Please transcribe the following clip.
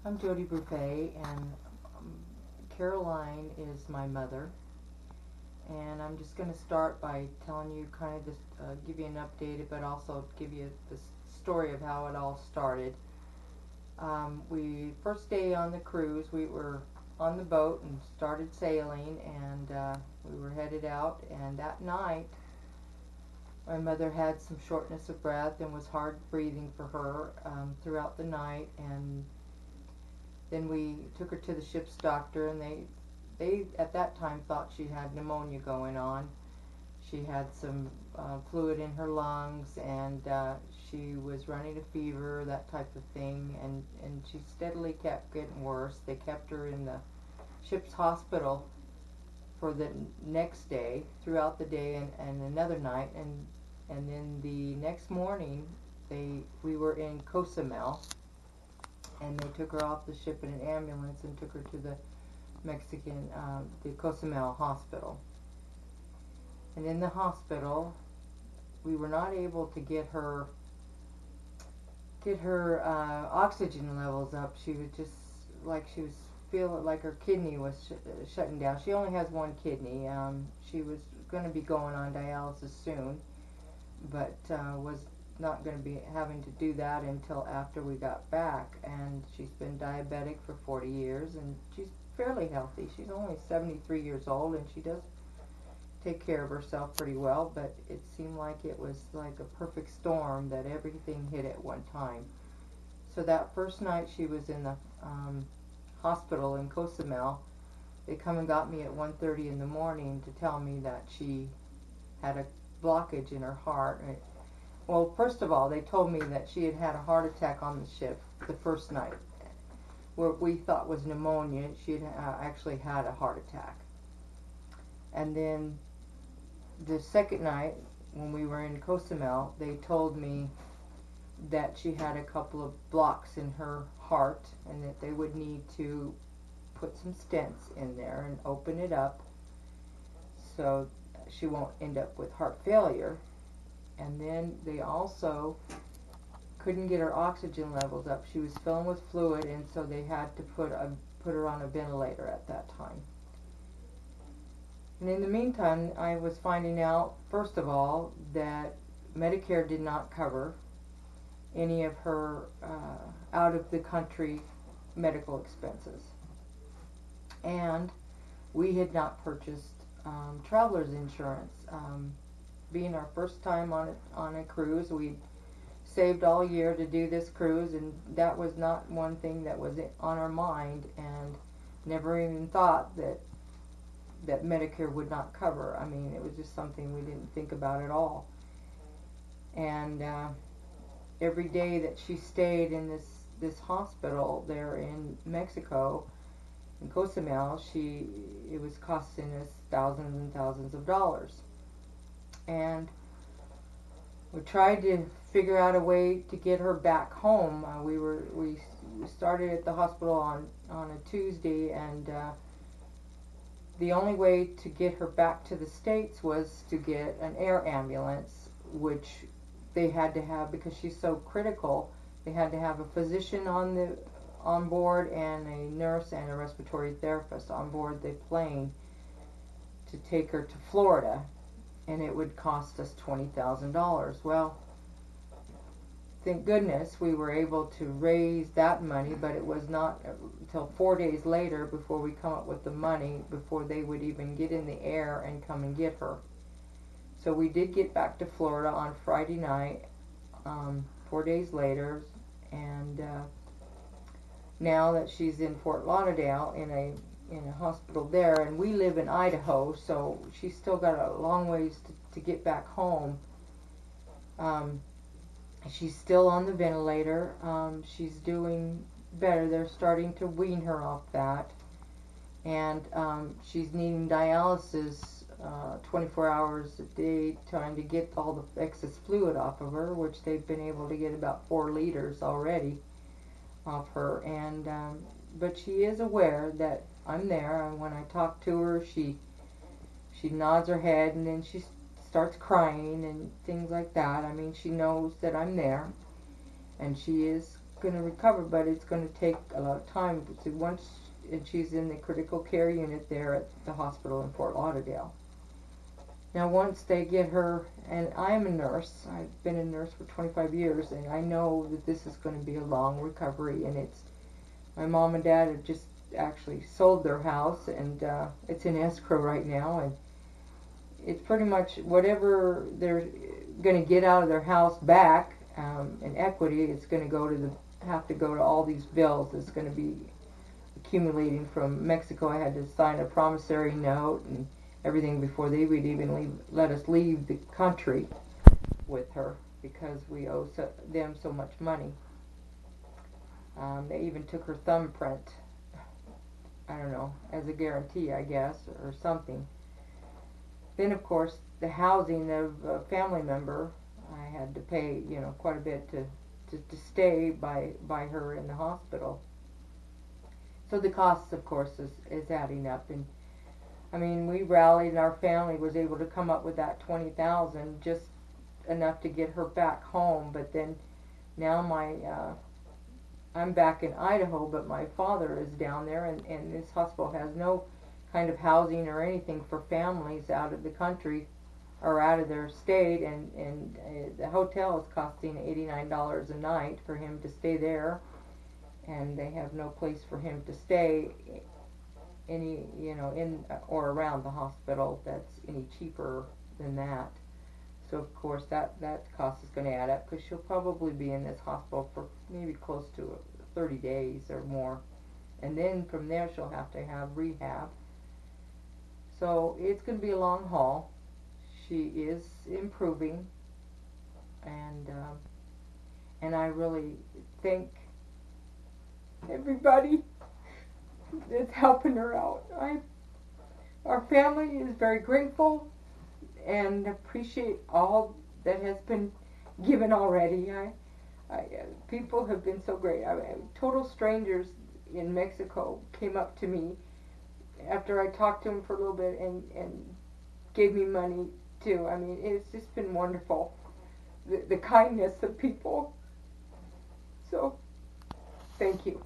I'm Jody Bruffett, and Caroline is my mother. And I'm just going to start by telling you kind of just give you an update, but also give you the story of how it all started. First day on the cruise, we were on the boat and started sailing, and we were headed out. And that night, my mother had some shortness of breath and was hard breathing for her throughout the night. And then we took her to the ship's doctor, and they at that time thought she had pneumonia going on. She had some fluid in her lungs, and she was running a fever, that type of thing, and she steadily kept getting worse. They kept her in the ship's hospital for the next day, throughout the day, and another night, and then the next morning we were in Cozumel, and they took her off the ship in an ambulance and took her to the the Cozumel hospital. And in the hospital, we were not able to get her oxygen levels up. She was just like she was feeling like her kidney was shutting down. She only has one kidney. She was going to be going on dialysis soon, but was not going to be having to do that until after we got back. And she's been diabetic for 40 years, and she's fairly healthy. She's only 73 years old, and she does take care of herself pretty well, but it seemed like it was like a perfect storm that everything hit at one time. So that first night she was in the hospital in Cozumel, they come and got me at 1:30 in the morning to tell me that she had a blockage in her heart. Well, first of all, they told me that she had had a heart attack on the ship the first night. What we thought was pneumonia, she had actually had a heart attack. And then the second night, when we were in Cozumel, they told me that she had a couple of blocks in her heart, and that they would need to put some stents in there and open it up so she won't end up with heart failure. And then they also couldn't get her oxygen levels up. She was filling with fluid, and so they had to put her on a ventilator at that time. And in the meantime, I was finding out, first of all, that Medicare did not cover any of her out-of-the-country medical expenses. And we had not purchased traveler's insurance. Being our first time on a cruise, we saved all year to do this cruise, and that was not one thing that was on our mind, and never even thought that Medicare would not cover. I mean, it was just something we didn't think about at all. And every day that she stayed in this hospital there in Mexico, in Cozumel, it was costing us thousands and thousands of dollars. And we tried to figure out a way to get her back home. We started at the hospital on a Tuesday, and the only way to get her back to the States was to get an air ambulance, which they had to have because she's so critical. They had to have a physician on board, and a nurse and a respiratory therapist on board the plane to take her to Florida, and it would cost us $20,000. Well, thank goodness we were able to raise that money, but it was not until 4 days later before we come up with the money, before they would even get in the air and come and get her. So we did get back to Florida on Friday night, 4 days later, and now that she's in Fort Lauderdale in a hospital there, and we live in Idaho, so she's still got a long ways to get back home. She's still on the ventilator. She's doing better. They're starting to wean her off that, and she's needing dialysis 24 hours a day, trying to get all the excess fluid off of her, which they've been able to get about 4 liters already off her. And but she is aware that I'm there, and when I talk to her, she nods her head, and then she starts crying and things like that. I mean, she knows that I'm there, and she is going to recover, but it's going to take a lot of time. So once, and she's in the critical care unit there at the hospital in Fort Lauderdale. Now once they get her, and I'm a nurse, I've been a nurse for 25 years, and I know that this is going to be a long recovery, and my mom and dad have just actually sold their house, and it's in escrow right now, and it's pretty much whatever they're going to get out of their house back in equity, it's going to have to go to all these bills. It's going to be accumulating from Mexico. I had to sign a promissory note and everything before they would even let us leave the country with her, because we owe them so much money. They even took her thumbprint, I don't know, as a guarantee, I guess, or something. Then, of course, the housing of a family member, I had to pay, quite a bit to stay by her in the hospital. So the costs, of course, is adding up. And I mean, we rallied, and our family was able to come up with that $20,000, just enough to get her back home. But then now I'm back in Idaho, but my father is down there, and this hospital has no kind of housing or anything for families out of the country or out of their state, and the hotel is costing $89 a night for him to stay there, and they have no place for him to stay in or around the hospital that's any cheaper than that. So of course that cost is going to add up, because she'll probably be in this hospital for maybe close to 30 days or more, and then from there she'll have to have rehab. So it's going to be a long haul. She is improving, and I really thank everybody that's helping her out. Our family is very grateful and appreciate all that has been given already. People have been so great. Total strangers in Mexico came up to me after I talked to them for a little bit and gave me money too. I mean, it's just been wonderful, the kindness of people. So, thank you.